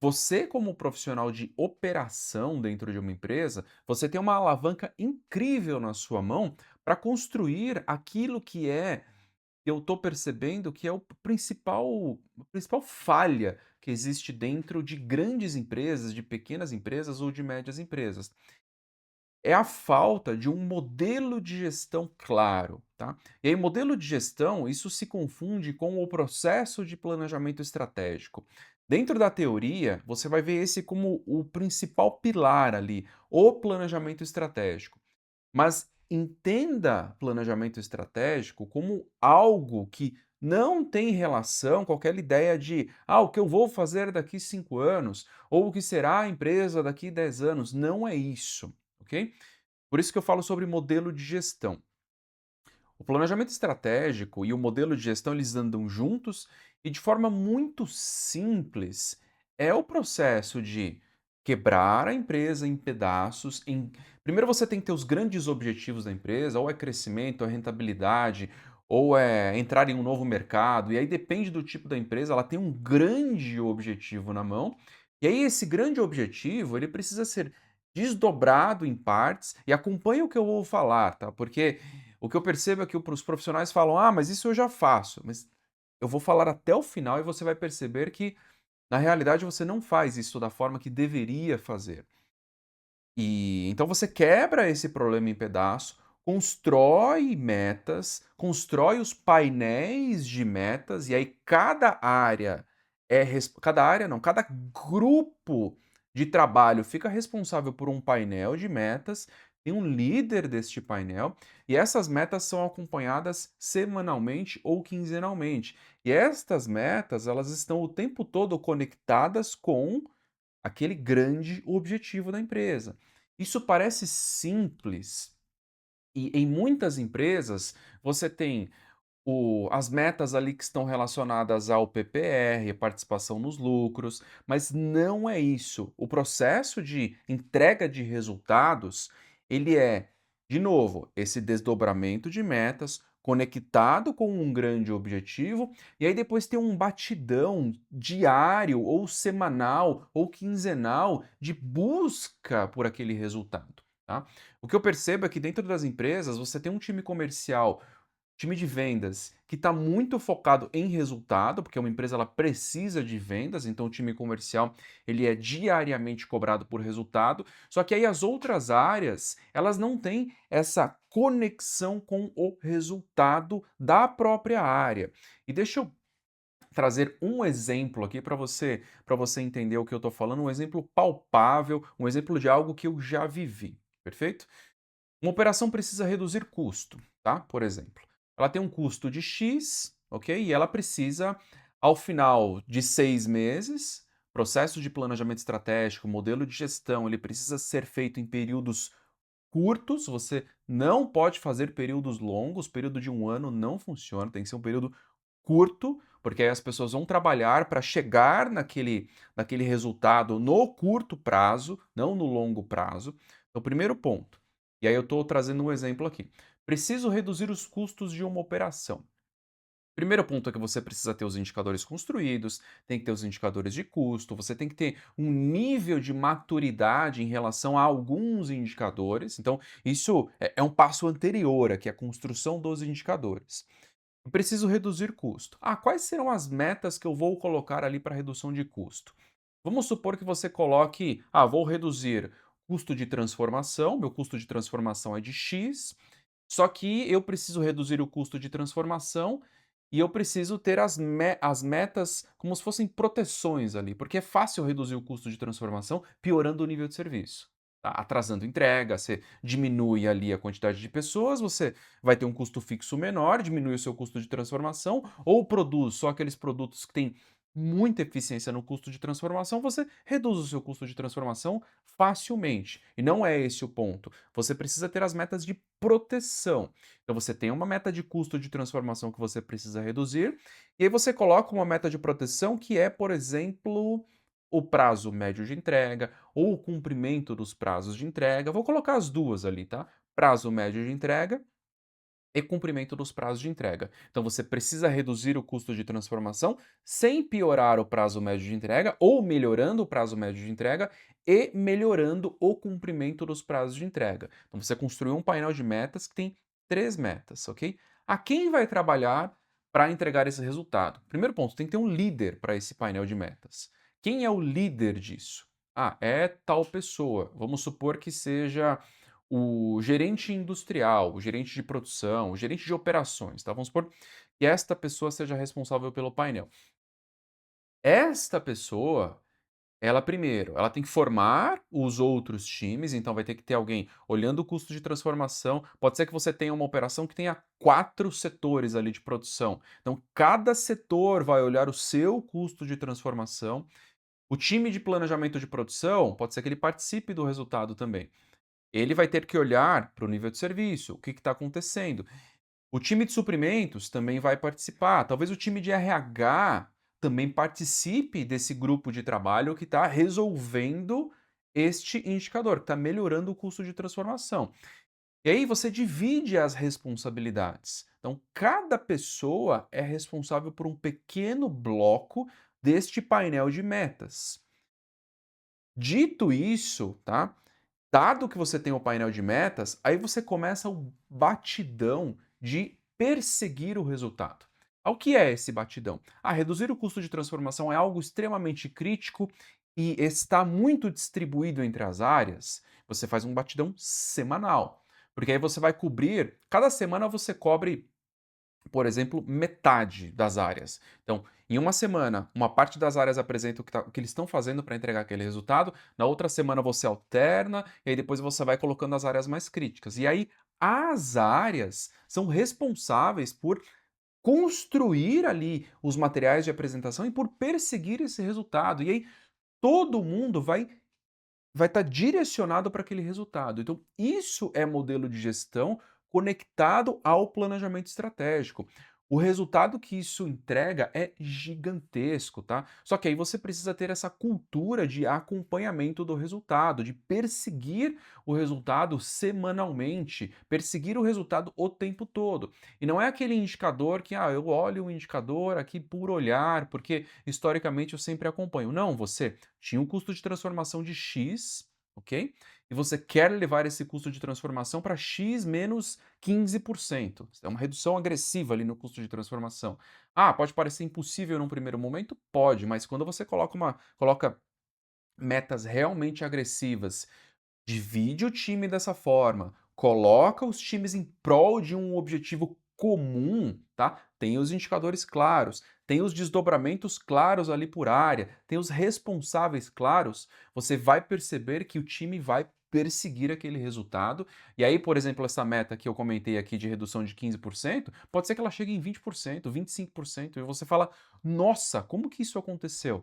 Você, como profissional de operação dentro de uma empresa, você tem uma alavanca incrível na sua mão para construir aquilo que eu estou percebendo que é o principal a principal falha que existe dentro de grandes empresas, de pequenas empresas ou de médias empresas. É a falta de um modelo de gestão claro, tá? E aí, modelo de gestão, isso se confunde com o processo de planejamento estratégico. Dentro da teoria, você vai ver esse como o principal pilar ali, o planejamento estratégico. Mas entenda planejamento estratégico como algo que não tem relação com aquela ideia de o que eu vou fazer daqui 5 anos, ou o que será a empresa daqui 10 anos. Não é isso, ok? Por isso que eu falo sobre modelo de gestão. O planejamento estratégico e o modelo de gestão eles andam juntos e de forma muito simples é o processo de quebrar a empresa em pedaços. Primeiro você tem que ter os grandes objetivos da empresa, ou é crescimento, ou é rentabilidade, ou é entrar em um novo mercado. E aí depende do tipo da empresa, ela tem um grande objetivo na mão. E aí esse grande objetivo ele precisa ser desdobrado em partes e acompanha o que eu vou falar, tá? Porque o que eu percebo é que os profissionais falam: "Ah, mas isso eu já faço", mas eu vou falar até o final e você vai perceber que, na realidade, você não faz isso da forma que deveria fazer. E então você quebra esse problema em pedaço, constrói metas, constrói os painéis de metas, e aí cada área não, cada grupo de trabalho fica responsável por um painel de metas, tem um líder deste painel, e essas metas são acompanhadas semanalmente ou quinzenalmente. E estas metas, elas estão o tempo todo conectadas com aquele grande objetivo da empresa. Isso parece simples e em muitas empresas você tem as metas ali que estão relacionadas ao PPR, participação nos lucros, mas não é isso. O processo de entrega de resultados, ele é, de novo, esse desdobramento de metas conectado com um grande objetivo, e aí depois tem um batidão diário ou semanal ou quinzenal de busca por aquele resultado, tá? O que eu percebo é que dentro das empresas você tem um time comercial, time de vendas que está muito focado em resultado, porque uma empresa ela precisa de vendas, então o time comercial ele é diariamente cobrado por resultado. Só que aí as outras áreas elas não têm essa conexão com o resultado da própria área. E deixa eu trazer um exemplo aqui para você entender o que eu estou falando, um exemplo palpável, um exemplo de algo que eu já vivi, perfeito? Uma operação precisa reduzir custo, tá? Por exemplo, ela tem um custo de X, ok? E ela precisa, ao final de 6 meses, processo de planejamento estratégico, modelo de gestão, ele precisa ser feito em períodos curtos. Você não pode fazer períodos longos, período de um ano não funciona, tem que ser um período curto, porque aí as pessoas vão trabalhar para chegar naquele resultado no curto prazo, não no longo prazo. Então, primeiro ponto, e aí eu estou trazendo um exemplo aqui. Preciso reduzir os custos de uma operação. Primeiro ponto é que você precisa ter os indicadores construídos, tem que ter os indicadores de custo, você tem que ter um nível de maturidade em relação a alguns indicadores. Então, isso é um passo anterior aqui, a construção dos indicadores. Eu preciso reduzir custo. Quais serão as metas que eu vou colocar ali para redução de custo? Vamos supor que você coloque, vou reduzir custo de transformação, meu custo de transformação é de X, só que eu preciso reduzir o custo de transformação e eu preciso ter as metas como se fossem proteções ali, porque é fácil reduzir o custo de transformação piorando o nível de serviço. Tá? Atrasando entrega, você diminui ali a quantidade de pessoas, você vai ter um custo fixo menor, diminui o seu custo de transformação, ou produz só aqueles produtos que têm muita eficiência no custo de transformação, você reduz o seu custo de transformação facilmente. E não é esse o ponto. Você precisa ter as metas de proteção. Então você tem uma meta de custo de transformação que você precisa reduzir, e aí você coloca uma meta de proteção que é, por exemplo, o prazo médio de entrega ou o cumprimento dos prazos de entrega. Vou colocar as duas ali, tá? Prazo médio de entrega e cumprimento dos prazos de entrega. Então você precisa reduzir o custo de transformação sem piorar o prazo médio de entrega ou melhorando o prazo médio de entrega e melhorando o cumprimento dos prazos de entrega. Então você construiu um painel de metas que tem 3 metas, ok? A quem vai trabalhar para entregar esse resultado? Primeiro ponto, tem que ter um líder para esse painel de metas. Quem é o líder disso? Ah, é tal pessoa. Vamos supor que seja o gerente industrial, o gerente de produção, o gerente de operações, tá? Vamos supor que esta pessoa seja responsável pelo painel. Esta pessoa, ela primeiro, ela tem que formar os outros times, então vai ter que ter alguém olhando o custo de transformação. Pode ser que você tenha uma operação que tenha 4 setores ali de produção. Então, cada setor vai olhar o seu custo de transformação. O time de planejamento de produção, pode ser que ele participe do resultado também. Ele vai ter que olhar para o nível de serviço, o que está acontecendo. O time de suprimentos também vai participar. Talvez o time de RH também participe desse grupo de trabalho que está resolvendo este indicador, que está melhorando o custo de transformação. E aí você divide as responsabilidades. Então, cada pessoa é responsável por um pequeno bloco deste painel de metas. Dito isso, tá? Dado que você tem o painel de metas, aí você começa o batidão de perseguir o resultado. O que é esse batidão? Reduzir o custo de transformação é algo extremamente crítico e está muito distribuído entre as áreas. Você faz um batidão semanal, porque aí você vai cobrir, cada semana você cobre, por exemplo, metade das áreas. Então, em uma semana, uma parte das áreas apresenta o que eles estão fazendo para entregar aquele resultado, na outra semana você alterna, e aí depois você vai colocando as áreas mais críticas. E aí, as áreas são responsáveis por construir ali os materiais de apresentação e por perseguir esse resultado. E aí, todo mundo vai estar direcionado para aquele resultado. Então, isso é modelo de gestão conectado ao planejamento estratégico. O resultado que isso entrega é gigantesco, tá? Só que aí você precisa ter essa cultura de acompanhamento do resultado, de perseguir o resultado semanalmente, perseguir o resultado o tempo todo. E não é aquele indicador que, eu olho o indicador aqui por olhar, porque historicamente eu sempre acompanho. Não, você tinha um custo de transformação de X, ok? E você quer levar esse custo de transformação para X menos 15%. É uma redução agressiva ali no custo de transformação. Pode parecer impossível num primeiro momento? Pode, mas quando você coloca metas realmente agressivas, divide o time dessa forma, coloca os times em prol de um objetivo comum, tá? Tem os indicadores claros, tem os desdobramentos claros ali por área, tem os responsáveis claros, você vai perceber que o time vai perseguir aquele resultado. E aí, por exemplo, essa meta que eu comentei aqui de redução de 15%, pode ser que ela chegue em 20%, 25%, e você fala: "Nossa, como que isso aconteceu?"